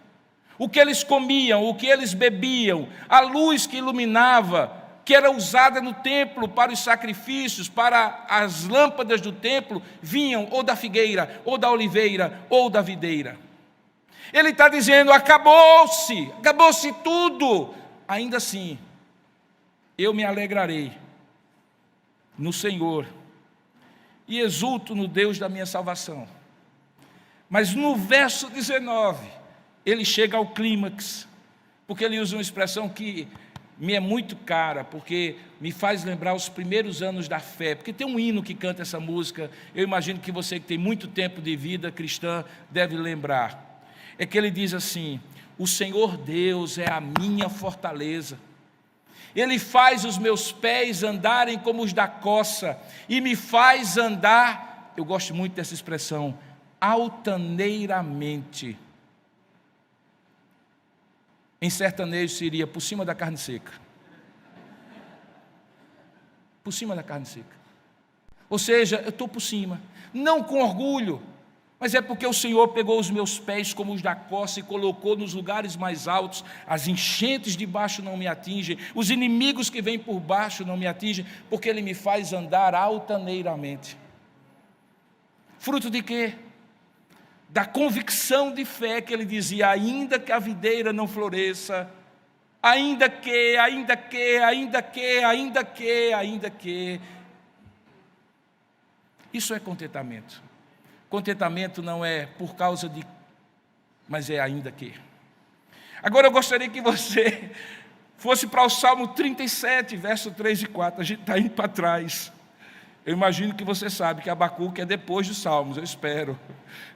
O que eles comiam, o que eles bebiam, a luz que iluminava, que era usada no templo para os sacrifícios, para as lâmpadas do templo, vinham ou da figueira, ou da oliveira, ou da videira. Ele está dizendo: acabou-se tudo. Ainda assim, eu me alegrarei no Senhor e exulto no Deus da minha salvação. Mas no verso 19, ele chega ao clímax, porque ele usa uma expressão que me é muito cara, porque me faz lembrar os primeiros anos da fé, porque tem um hino que canta essa música, eu imagino que você que tem muito tempo de vida cristã deve lembrar. É que ele diz assim: o Senhor Deus é a minha fortaleza, Ele faz os meus pés andarem como os da coça, e me faz andar, eu gosto muito dessa expressão, altaneiramente. Em sertanejo seria por cima da carne seca. Por cima da carne seca. Ou seja, eu estou por cima, não com orgulho, mas é porque o Senhor pegou os meus pés como os da coça e colocou nos lugares mais altos. As enchentes de baixo não me atingem, os inimigos que vêm por baixo não me atingem, porque Ele me faz andar altaneiramente. Fruto de quê? Da convicção de fé que ele dizia: ainda que a videira não floresça, ainda que. Isso é contentamento. Contentamento não é por causa de, mas é ainda que. Agora eu gostaria que você fosse para o Salmo 37, verso 3 e 4, a gente está indo para trás. Eu imagino que você sabe que Abacuque é depois dos Salmos, eu espero.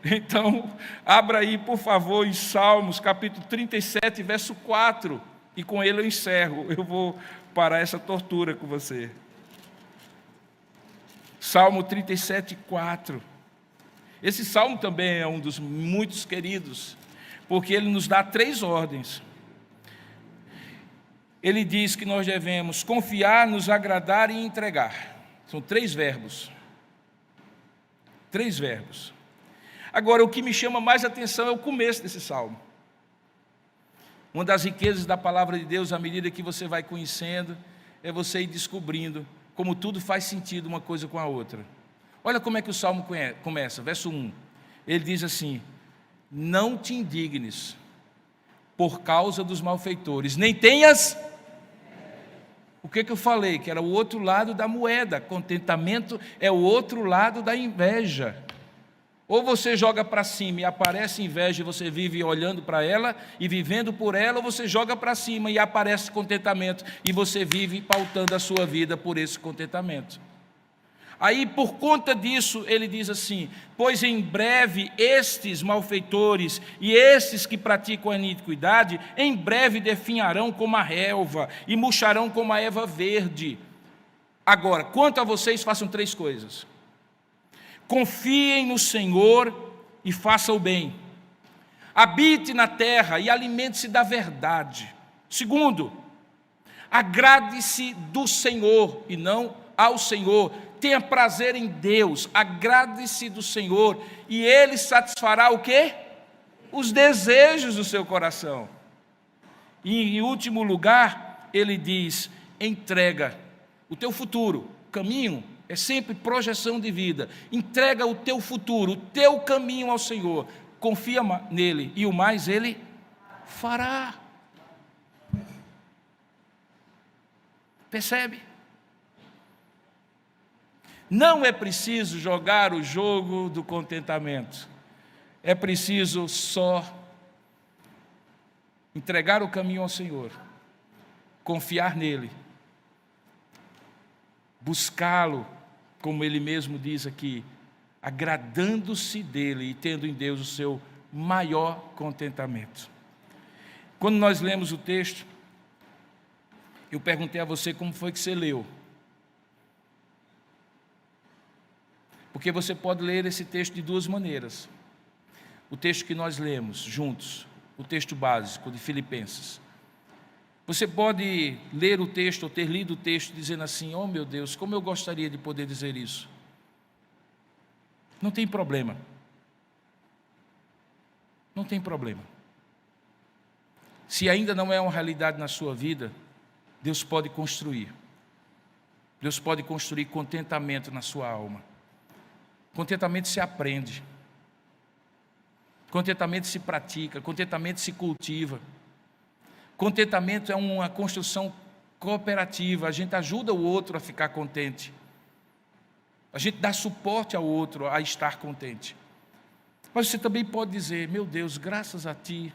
Então, abra aí, por favor, em Salmos, capítulo 37, verso 4, e com ele eu encerro. Eu vou parar essa tortura com você. Salmo 37, 4. Esse salmo também é um dos muitos queridos, porque ele nos dá 3 ordens. Ele diz que nós devemos confiar, nos agradar e entregar. São 3 verbos. 3 verbos. Agora, o que me chama mais atenção é o começo desse salmo. Uma das riquezas da palavra de Deus, à medida que você vai conhecendo, é você ir descobrindo como tudo faz sentido uma coisa com a outra. Olha como é que o Salmo começa, verso 1. Ele diz assim: não te indignes por causa dos malfeitores, nem tenhas... O que eu falei? Que era o outro lado da moeda. Contentamento é o outro lado da inveja. Ou você joga para cima e aparece inveja e você vive olhando para ela e vivendo por ela, ou você joga para cima e aparece contentamento e você vive pautando a sua vida por esse contentamento. Aí, por conta disso, ele diz assim: pois em breve estes malfeitores e estes que praticam a iniquidade, em breve definharão como a relva e murcharão como a erva verde. Agora, quanto a vocês, façam 3 coisas: confiem no Senhor e façam o bem, habite na terra e alimente-se da verdade. Segundo, agrade-se do Senhor e não ao Senhor. Tenha prazer em Deus, agrade-se do Senhor, e Ele satisfará o quê? Os desejos do seu coração. E em último lugar, ele diz: entrega o teu futuro. Caminho é sempre projeção de vida. Entrega o teu futuro, o teu caminho ao Senhor. Confia nele, e o mais Ele fará. Percebe? Não é preciso jogar o jogo do contentamento. É preciso só entregar o caminho ao Senhor, confiar nele, buscá-lo, como ele mesmo diz aqui, agradando-se dele e tendo em Deus o seu maior contentamento. Quando nós lemos o texto, eu perguntei a você como foi que você leu. Porque você pode ler esse texto de 2 maneiras. O texto que nós lemos juntos, o texto básico de Filipenses. Você pode ler o texto ou ter lido o texto dizendo assim: oh meu Deus, como eu gostaria de poder dizer isso. Não tem problema. Não tem problema. Se ainda não é uma realidade na sua vida, Deus pode construir. Deus pode construir contentamento na sua alma. Contentamento se aprende, contentamento se pratica, contentamento se cultiva. Contentamento é uma construção cooperativa, a gente ajuda o outro a ficar contente, a gente dá suporte ao outro a estar contente. Mas você também pode dizer: meu Deus, graças a Ti,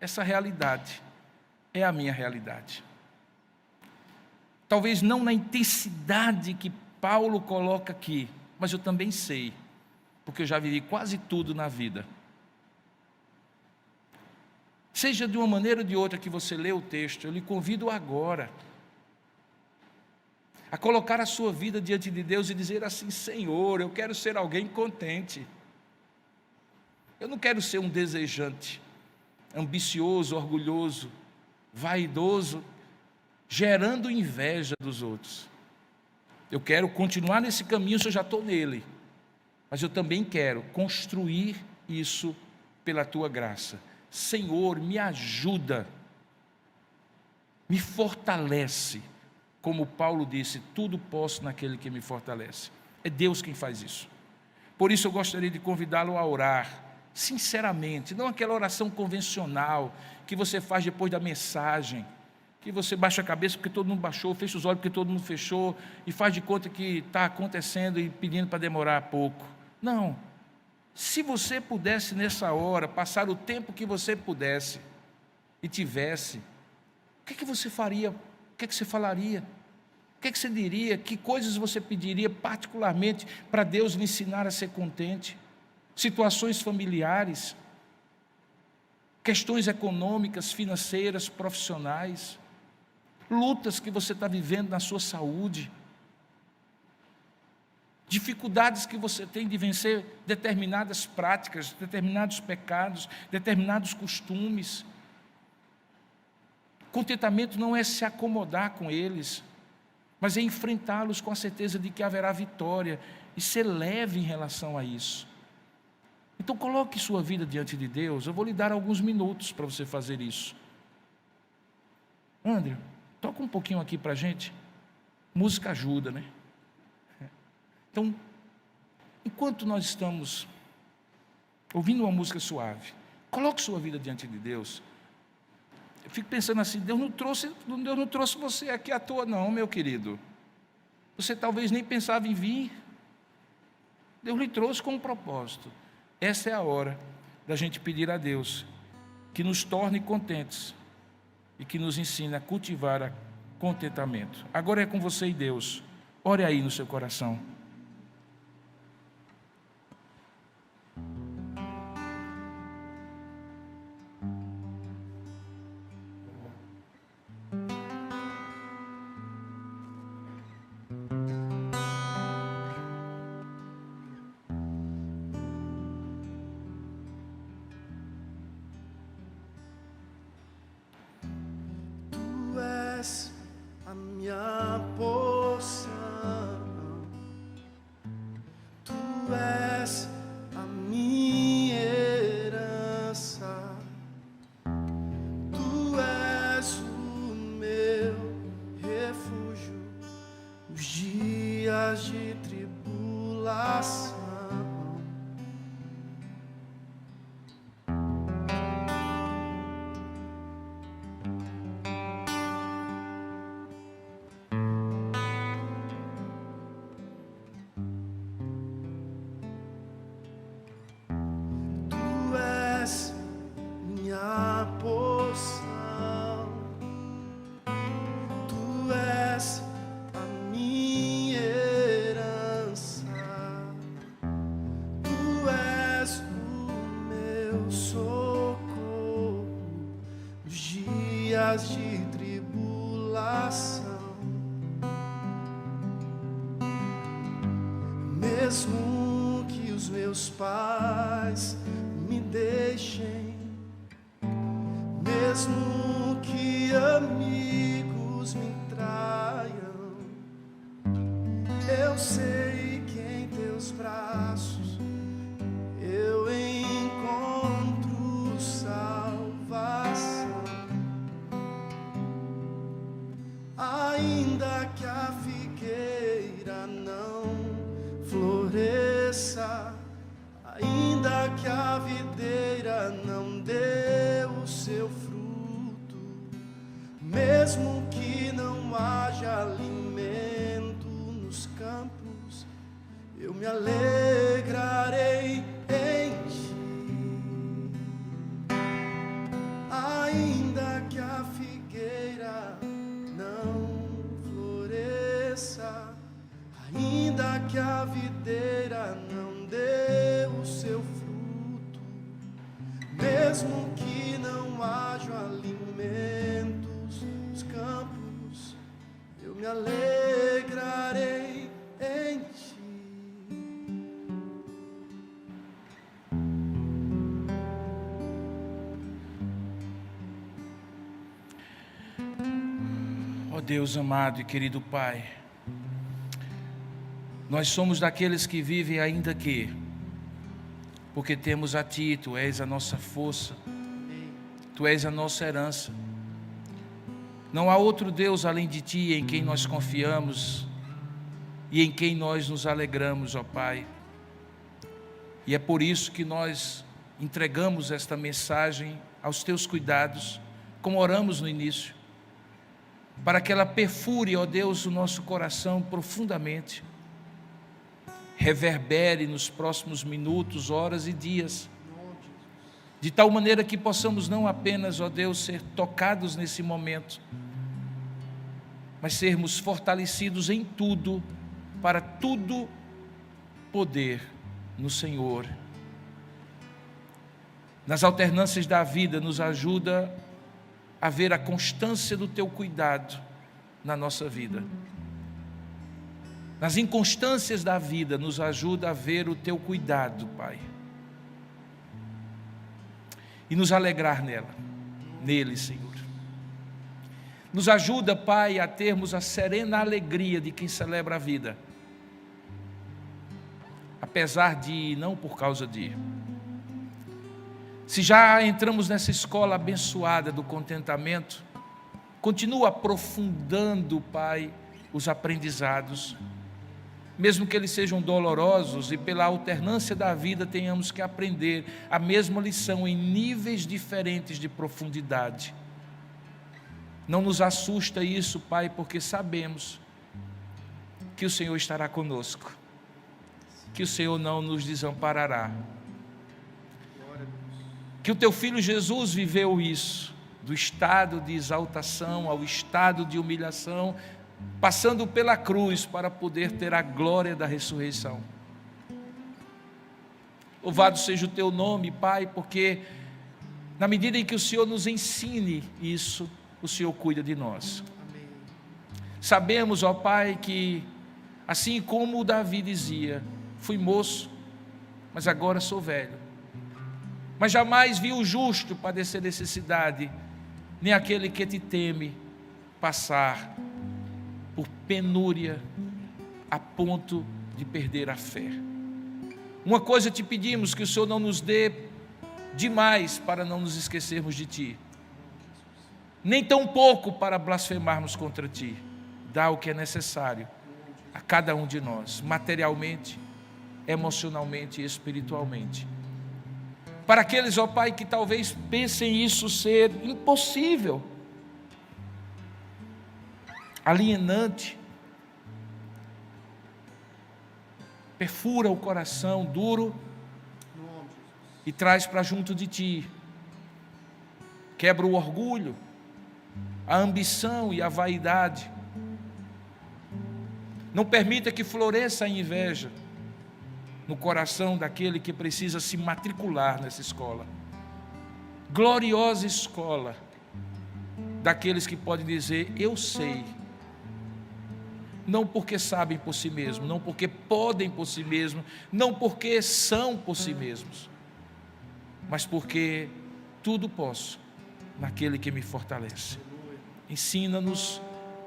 essa realidade é a minha realidade. Talvez não na intensidade que Paulo coloca aqui, mas eu também sei, porque eu já vivi quase tudo na vida. Seja de uma maneira ou de outra que você lê o texto, eu lhe convido agora a colocar a sua vida diante de Deus e dizer assim: Senhor, eu quero ser alguém contente. Eu não quero ser um desejante, ambicioso, orgulhoso, vaidoso, gerando inveja dos outros. Eu quero continuar nesse caminho se eu já estou nele, mas eu também quero construir isso pela Tua graça. Senhor, me ajuda, me fortalece, como Paulo disse: tudo posso naquele que me fortalece. É Deus quem faz isso. Por isso eu gostaria de convidá-lo a orar, sinceramente, não aquela oração convencional que você faz depois da mensagem, que você baixa a cabeça porque todo mundo baixou, fecha os olhos porque todo mundo fechou, e faz de conta que está acontecendo e pedindo para demorar pouco. Não. Se você pudesse nessa hora, passar o tempo que você pudesse e tivesse, o que você faria? O que você falaria? O que você diria? Que coisas você pediria particularmente para Deus lhe ensinar a ser contente? Situações familiares, questões econômicas, financeiras, profissionais, lutas que você está vivendo na sua saúde, dificuldades que você tem de vencer determinadas práticas, determinados pecados, determinados costumes. Contentamento não é se acomodar com eles, mas é enfrentá-los com a certeza de que haverá vitória e ser leve em relação a isso. Então coloque sua vida diante de Deus. Eu vou lhe dar alguns minutos para você fazer isso. André, toca um pouquinho aqui para a gente. Música ajuda, né? Então, enquanto nós estamos ouvindo uma música suave, coloque sua vida diante de Deus. Eu fico pensando assim, Deus não trouxe você aqui à toa não, meu querido. Você talvez nem pensava em vir. Deus lhe trouxe com um propósito. Essa é a hora da gente pedir a Deus que nos torne contentes e que nos ensine a cultivar contentamento. Agora é com você e Deus. Ore aí no seu coração.
A minha porção, tu és a minha herança, tu és o meu refúgio nos dias de tribulação. De tribulação, mesmo que os meus pais me deixem, mesmo que amigos me traiam, eu sei que em teus braços eu encontro salvação. Ainda que a figueira não floresça, ainda que a videira não dê o seu fruto, mesmo que não haja alimento nos campos, eu me alegrarei em ti. Ainda que a figueira não floresça, ainda que a videira não dê o seu fruto, mesmo que não haja alimentos nos campos, eu me alegrarei em ti.
Ó Deus amado e querido Pai, nós somos daqueles que vivem ainda que, porque temos a Ti, Tu és a nossa força, Tu és a nossa herança. Não há outro Deus além de Ti em quem nós confiamos e em quem nós nos alegramos, ó Pai. E é por isso que nós entregamos esta mensagem aos Teus cuidados, como oramos no início, para que ela perfure, ó Deus, o nosso coração profundamente, reverbere nos próximos minutos, horas e dias, de tal maneira que possamos não apenas, ó Deus, ser tocados nesse momento, mas sermos fortalecidos em tudo, para tudo poder no Senhor. Nas alternâncias da vida, nos ajuda a ver a constância do Teu cuidado na nossa vida. Nas inconstâncias da vida, nos ajuda a ver o Teu cuidado, Pai, e nos alegrar nele, Senhor. Nos ajuda, Pai, a termos a serena alegria de quem celebra a vida, apesar de, não por causa de. Se já entramos nessa escola abençoada do contentamento, Continua aprofundando, Pai, os aprendizados, mesmo que eles sejam dolorosos e pela alternância da vida tenhamos que aprender a mesma lição em níveis diferentes de profundidade. Não nos assusta isso, Pai, porque sabemos que o Senhor estará conosco, que o Senhor não nos desamparará, que o Teu Filho Jesus viveu isso, do estado de exaltação ao estado de humilhação, passando pela cruz para poder ter a glória da ressurreição. Louvado seja o Teu nome, Pai, porque na medida em que o Senhor nos ensine isso, o Senhor cuida de nós. Amém. Sabemos, ó Pai, que assim como Davi dizia, fui moço, mas agora sou velho, mas jamais vi o justo padecer necessidade, nem aquele que te teme passar por penúria a ponto de perder a fé. Uma coisa te pedimos, que o Senhor não nos dê demais para não nos esquecermos de Ti, nem tão pouco para blasfemarmos contra Ti. Dá o que é necessário a cada um de nós, materialmente, emocionalmente e espiritualmente. Para aqueles, ó Pai, que talvez pensem isso ser impossível, alienante, perfura o coração duro e traz para junto de Ti, quebra o orgulho, a ambição e a vaidade, não permita que floresça a inveja no coração daquele que precisa se matricular nessa escola, gloriosa escola, daqueles que podem dizer, eu sei, não porque sabem por si mesmos, não porque podem por si mesmos, não porque são por si mesmos, mas porque tudo posso naquele que me fortalece. Ensina-nos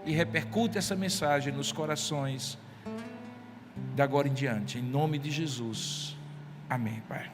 e repercute essa mensagem nos corações de agora em diante, em nome de Jesus. Amém, Pai.